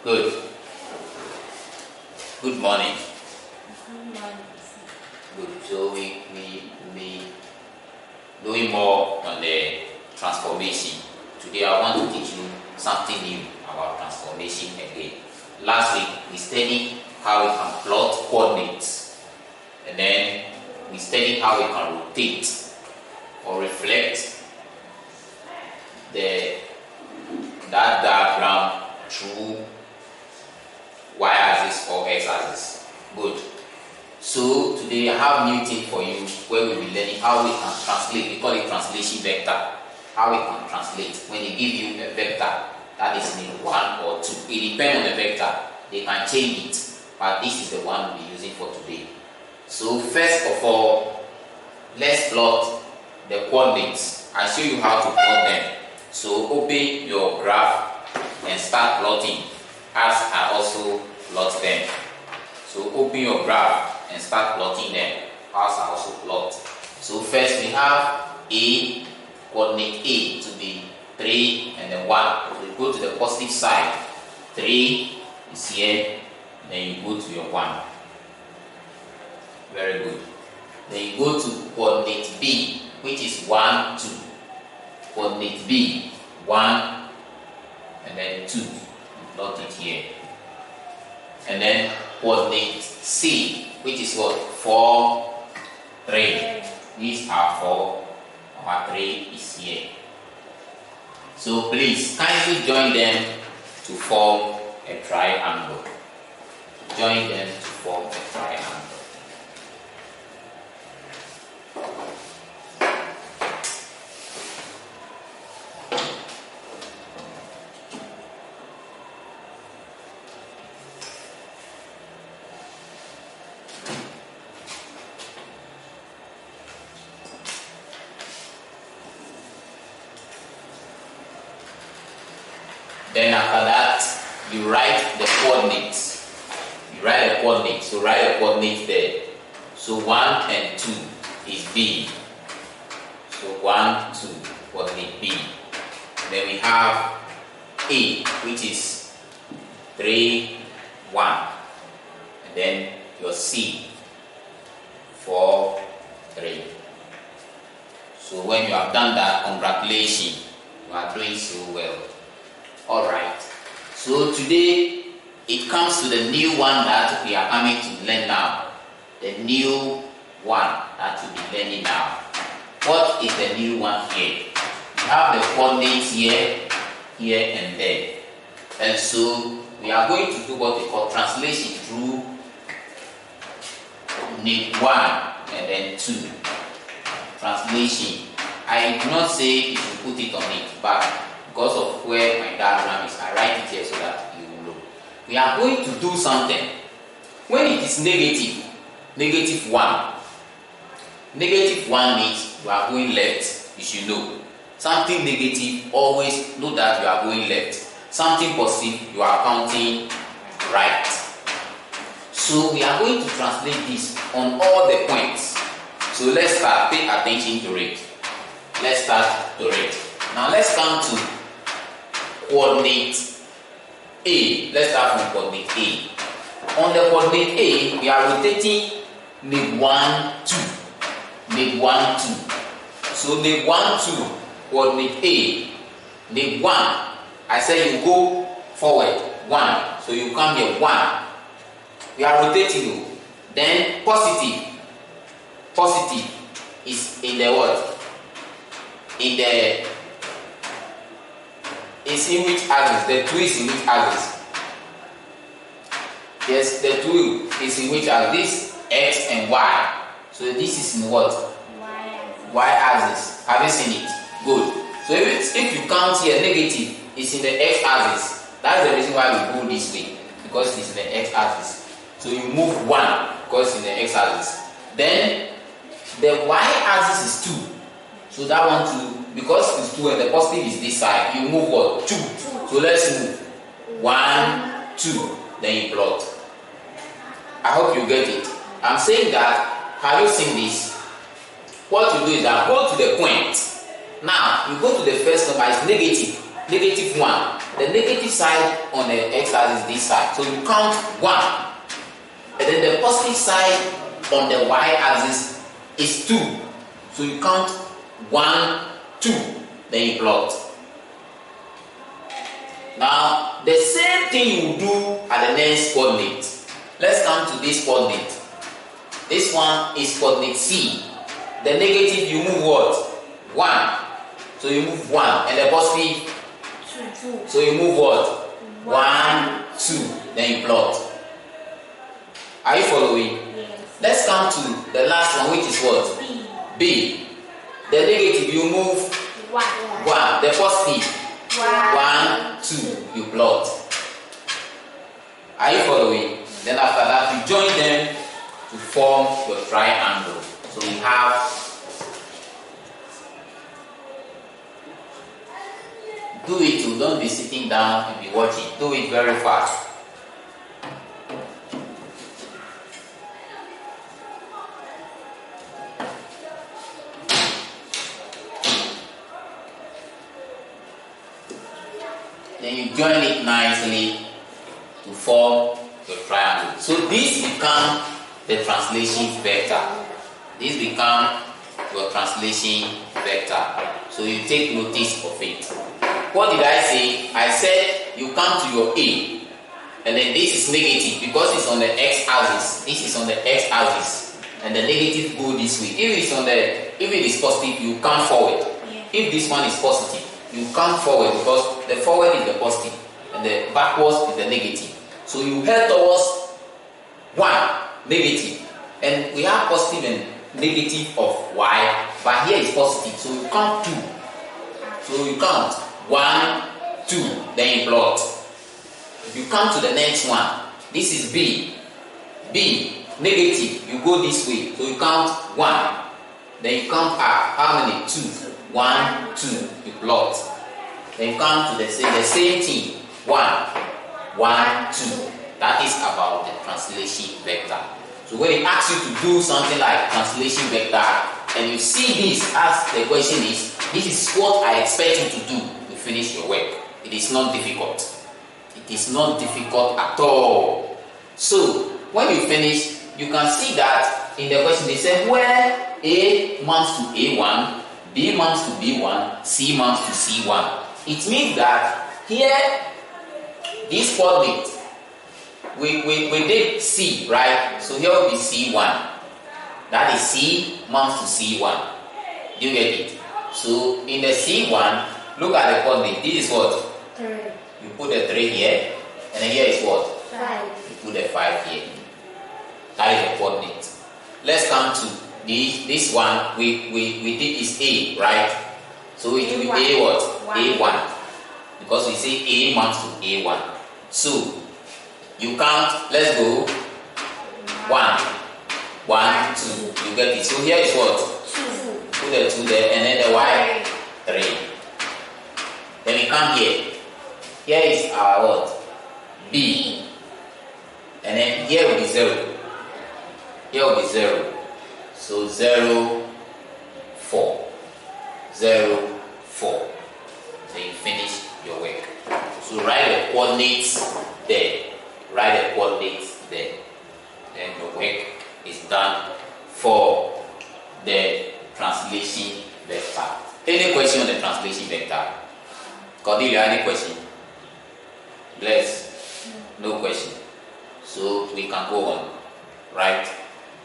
Good. Good morning. Good morning. Good. So we doing more on the transformation. Today I want to teach you something new about transformation again. Last week we studied how we can plot coordinates, and then we studied how we can rotate or reflect that diagram through y-axis or x-axis. Good. So today I have a new thing for you where we will be learning how we can translate. We call it translation vector. How we can translate. When they give you a vector that is in 1 or 2, it depends on the vector. They can change it, but this is the one we'll be using for today. So first of all, let's plot the coordinates. I'll show you how to plot them. So open your graph and start plotting as I also plot them. So open your graph and start plotting them as I also plot. So first we have A, coordinate A to be 3 and then 1. So you go to the positive side. 3 is here, then you go to your 1. Very good. Then you go to coordinate B, which is 1, 2. Coordinate B, 1 and then 2. Plot it here. And then coordinate C, which is what? 4, 3. These are 4, our 3 is here. So please kindly join them to form a triangle. Join them to form a triangle. Then after that, you write the coordinates. You write the coordinates. So write the coordinates there. So 1 and 2 is B. So 1, 2, coordinate B. Then we have A, which is 3, 1. And then your C, 4, 3. So when you have done that, congratulations. You are doing so well. Alright, so today it comes to the new one that we are coming to learn now. The new one that we'll be learning now. What is the new one here? We have the coordinates here, here and there. And so we are going to do what we call translation through need 1 and then 2. Translation. I do not say you should put it on it, but because of where my diagram is, I write it here so that you will know. We are going to do something. When it is negative, negative 1. Negative 1 means you are going left, you should know. Something negative, always know that you are going left. Something positive, you are counting right. So we are going to translate this on all the points. So let's start, pay attention to it. Let's start to it. Now let's come to coordinate A. Let's start from coordinate A. On the coordinate A, we are rotating neg 1, 2. Neg 1, 2. So neg 1, 2, coordinate A. Neg 1, I say you go forward, 1. So you come here, 1. We are rotating. Then positive. Positive is in the what? Is in which axis? The 2 is in which axis? Yes, the 2 is in which axis? This X and Y. So this is in what? Y axis. Have you seen it? Good. So if you count here negative, it's in the X axis. That's the reason why we go this way, because it's in the X axis. So you move 1 because it's in the X axis. Then the Y axis is 2. So that one too, because it's 2 and the positive is this side, you move what? 2. So let's move 1, 2. Then you plot. I hope you get it. I'm saying that, have you seen this? What you do is that go to the point. Now, you go to the first number, it's negative. Negative 1. the negative side on the x-axis is this side. So you count 1. And then the positive side on the y-axis is 2. So you count 1, 2. Then you plot. Now, the same thing you do at the next coordinate. Let's come to this coordinate. This one is coordinate C. The negative, you move what? 1. So you move 1. And the positive? 2. So you move what? 1, 2. Then you plot. Are you following? Yes. Let's come to the last one, which is what? B. B. The negative, you move 1. 1. The positive? 1. 1, 2. You plot. Are you following? Then after that, you join them to form your triangle. So we have do it. You don't be sitting down and be watching. Do it very fast. Then you join it nicely to form your triangle. So this becomes the translation vector. This becomes your translation vector. So you take notice of it. What did I say? I said you come to your A, and then this is negative because it's on the x-axis. This is on the x-axis, and the negative go this way. If it is positive, you come forward. Yeah. If this one is positive, you come forward because the forward is the positive and the backwards is the negative. So you head towards 1, negative, and we have positive and negative of y, but here is positive, so you count 2. So you count 1, 2, then you plot. You come to the next one. This is B. B, negative, you go this way, so you count 1. Then you count up. How many? 2. 1, 2. You plot. Then you come to the same thing. 1, 1, 2. That is about the translation vector. So when it asks you to do something like translation vector, and you see this as the question is, this is what I expect you to do to finish your work. It is not difficult. It is not difficult at all. So when you finish, you can see that in the question they say where A amounts to A1, B amounts to B1, C amounts to C1. It means that here, this coordinate, we did C, right? So here will be C1. That is C amounts to C1. Do you get it? So in the C1, look at the coordinate. This is what? 3. You put the 3 here, and then here is what? 5. You put the 5 here. That is the coordinate. Let's come to this one. We did is A, right? So it will be A what? A1. Because we say A amounts to A1. So you count, let's go. 1, 1, 2. You get it. So here is what? 2. Put the 2 there, and then the y 3. Then we come here. Here is our what? B. And then here will be 0. Here will be 0. So 0, 4. 0, 4. Then you finish your work. So write the coordinates there. Write the coordinates there. Then your work is done for the translation vector. Any question on the translation vector? Cordelia, any question? Bless? No question. So we can go on. Right?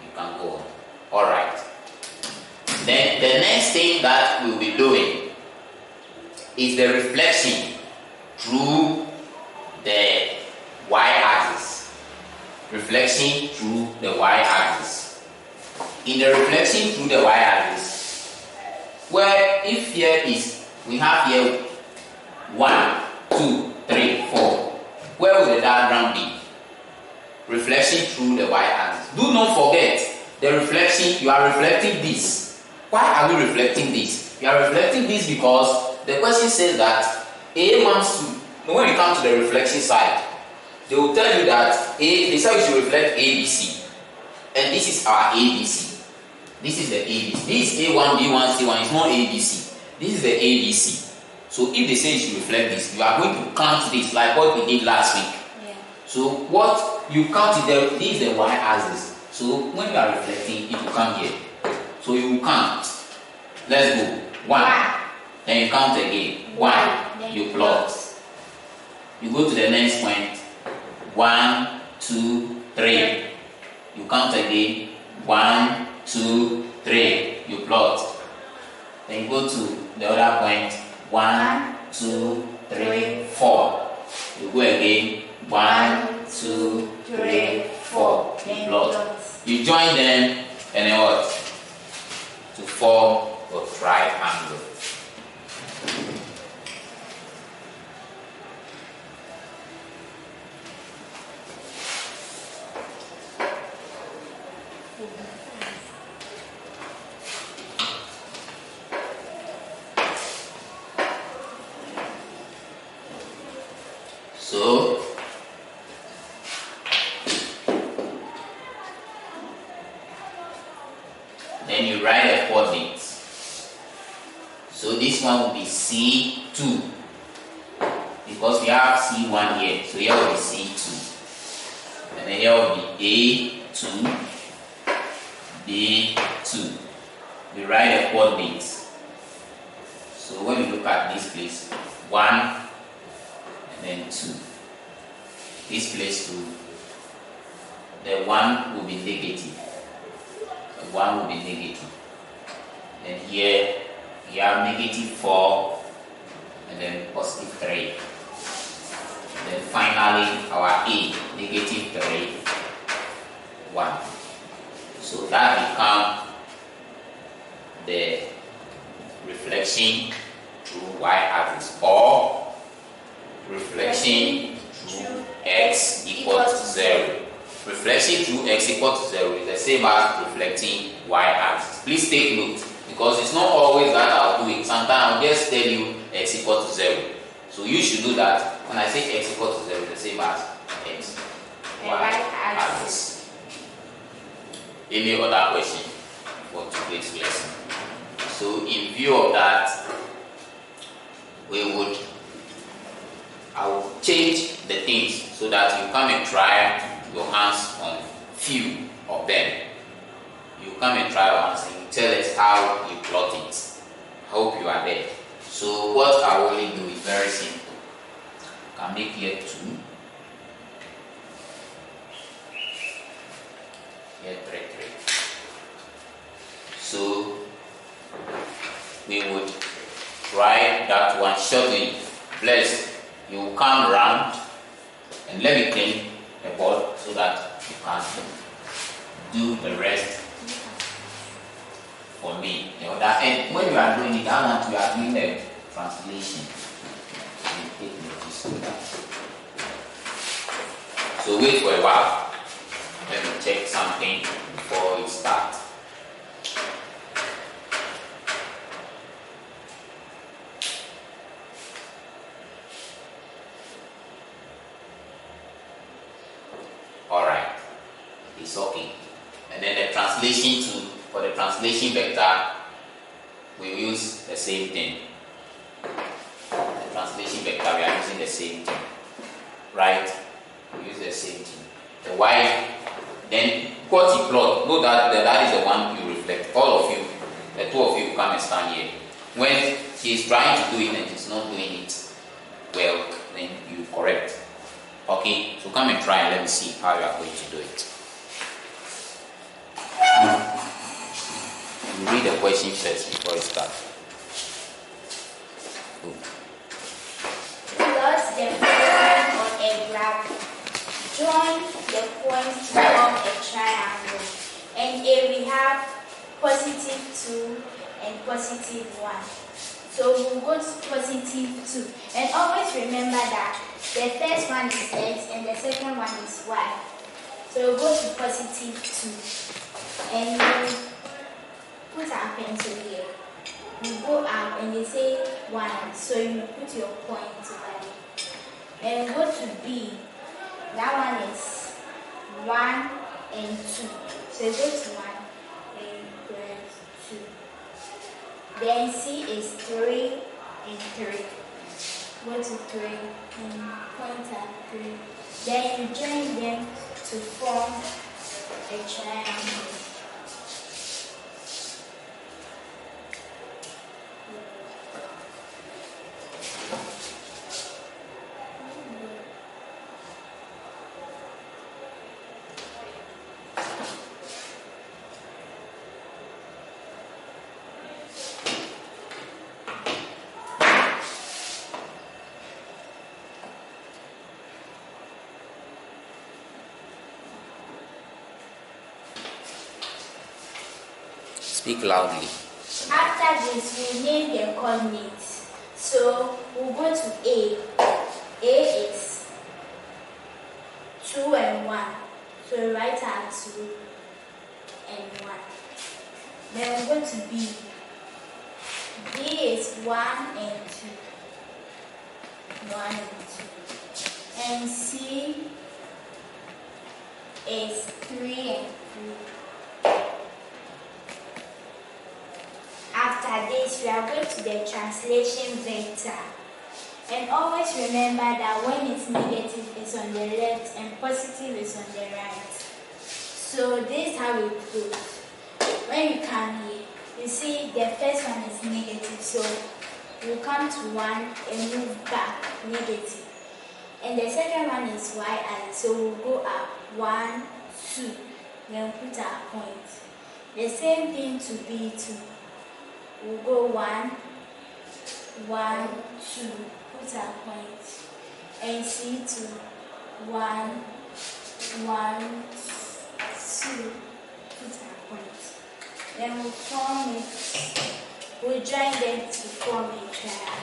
You can go on. Alright. Then the next thing that we'll be doing is the reflection through the y-axis. Reflection through the y-axis. In the reflection through the y-axis, where if here is, we have here 1, 2, 3, 4. Where will the diagram be? Reflection through the y-axis. Do not forget the reflection, you are reflecting this. Why are we reflecting this? You are reflecting this because the question says that A amounts to, when you come to the reflection side, they will tell you that they say you should reflect ABC. And this is our ABC. This is the ABC. This is A1, B1, C1. It's not ABC. This is the ABC. So if they say you should reflect this, you are going to count this like what we did last week. Yeah. So what you count it there, this is the y-axis. So when you are reflecting, it will come here. So you will count. Let's go. 1. Then you count again. 1. You plot. You go to the next point. 1, 2, 3. You count again. 1, 2, 3. You plot. Then you go to the other point. 1, 2, 3, 4. You go again. 1, 2, 3, 4. You plot. You join them and then what? To form a triangle. So then you write the coordinates. So this one will be C2 because we have C1 here. So here will be C2. And then here will be A2, B2. We write the coordinates. So when you look at this place, 1 and then 2. This place 2. The 1 will be negative. The 1 will be negative. Then here we have negative 4 and then positive 3. Then finally our A, negative 3, 1. So that becomes the reflection through y-axis or reflection through x equals to 0. Reflection through x equals to 0 is the same as reflecting y-axis. Please take note because it's not always that I'll do it. Sometimes I'll just tell you x equals to 0. So you should do that. When I say x equals to 0, it's the same as x y-axis. Any other question for today's lesson? So in view of that, I will change the things so that you come and try your hands on few of them. You come and try your hands and you tell us how you plot it. I hope you are there. So what I will only do is very simple. I can make here 2. Here 3, 3. So we would try that one shortly. Bless. You will come round and let me clean the board so that you can do the rest for me. And when you are doing it, I want you are doing the translation. You take notice of that. So wait for a while. Let me check something before we start. Alright, it's okay. And then the translation for the translation vector, we use the same thing. The translation vector, we are using the same thing. Right? We use the same thing. The y, then what you plot, know that is the one you reflect. All of you, the 2 of you come and stand here. When he is trying to do it and he's not doing it well, then you correct. Okay, so come and try and let me see how you are going to do it. You read the question first before you start. Plot the figure on a graph. Join the points to form a triangle. And here we have positive 2 and positive 1. So we'll go to positive 2. And always remember that the first one is x and the second one is y. So we'll go to positive 2. And we'll put our pencil here. You go up and they say 1. So you put your point right. Then go to B. That one is 1 and 2. So you go to 1 and press 2. Then C is 3 and 3. go to 3 and point at 3. Then you join them to form a triangle. Speak loudly. After this, we name the coordinates. So we'll go to A. A is 2 and 1. So we write out 2 and 1. Then we'll go to B. B is 1 and 2. 1 and 2. And C is 3 and 3. After this, we are going to the translation vector. And always remember that when it's negative, it's on the left and positive is on the right. So this is how it goes. When you come here, you see the first one is negative. So you come to 1 and move back, negative. And the second one is y-axis. So we'll go up 1, 2, then put our point. The same thing to B2. We'll go 1, 1, 2, put our point, and C2, 1, 1, 2, put our point. Then we'll form it, we'll join them to form a triangle.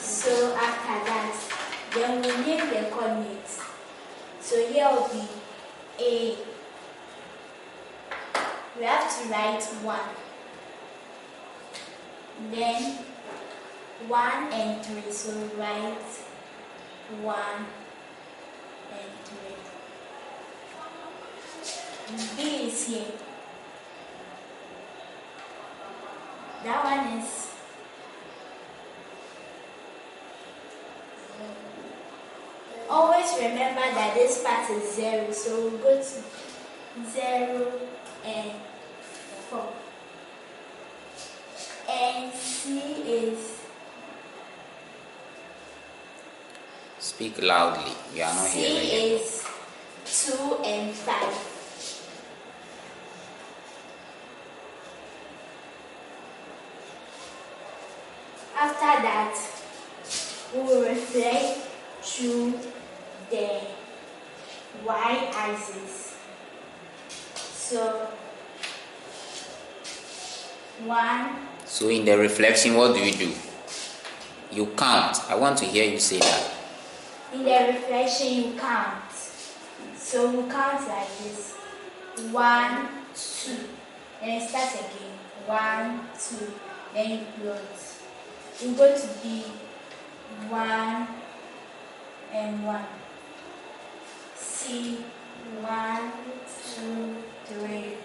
So after that, then we name the coordinates. So here will be A. We have to write 1. Then 1 and 3. So we write 1 and 3. B is here. That one is always remember that this part is 0, so we'll go to 0 and 4. And C is... Speak loudly. We are not hearing C you. is 2 and 5. After that, we will reflect through the y-axis. So 1. So in the reflection, what do? You count. I want to hear you say that. In the reflection, you count. So we count like this. 1, 2. Then it starts again. 1, 2. Then you close. You go to B. 1 and 1. C. 1, 2, 3.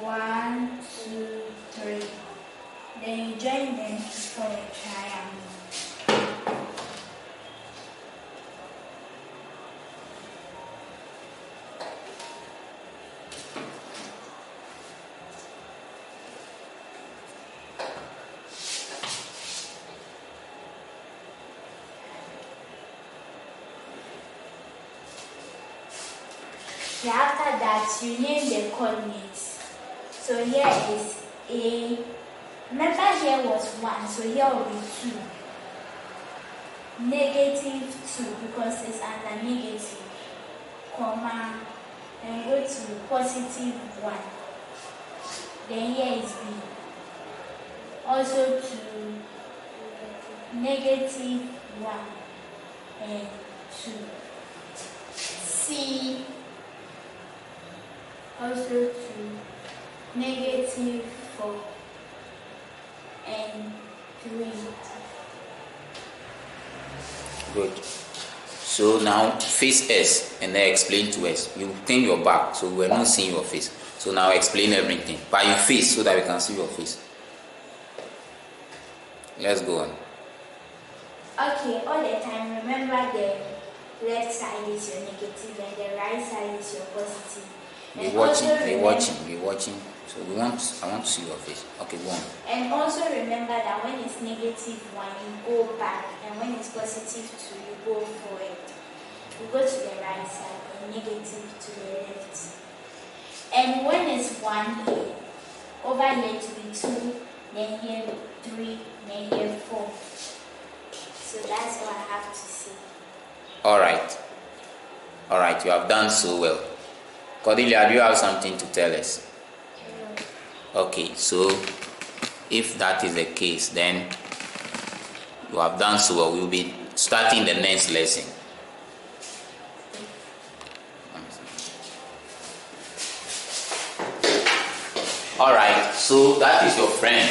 1, 2, 3. Then you join them to form a triangle. After that, you name the coordinates. So here is A. Remember here was 1, so here will be 2. -2 because it's under negative, comma and go to positive 1. Then here is B. Also to negative 1 and 2. C. Also to negative 4 and 3. Good. So now face S and then explain to us. You turn your back, so we're not seeing your face. So now explain everything by your face so that we can see your face. Let's go on. Okay, all the time remember the left side is your negative and the right side is your positive. We're watching. So I want to see your face. Okay, go on. And also remember that when it's negative 1, you go back, and when it's positive 2, you go forward. You go to the right side and negative to the left. And when it's 1 here, over here to be 2, then here 3, then here 4. So that's all I have to say. All right, you have done so well. Cordelia, do you have something to tell us? Okay, so if that is the case, then you have done so well. We'll be starting the next lesson. Alright, so that is your friend.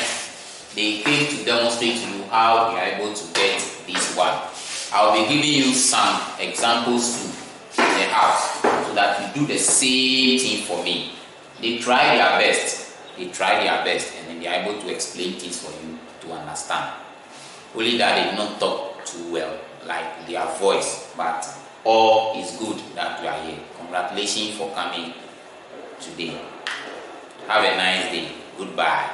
They came to demonstrate to you how they are able to get this one. I'll be giving you some examples too in the house so that you do the same thing for me. They try their best. And then they are able to explain things for you to understand. Only that they did not talk too well, like their voice, but all is good that you are here. Congratulations for coming today. Have a nice day. Goodbye.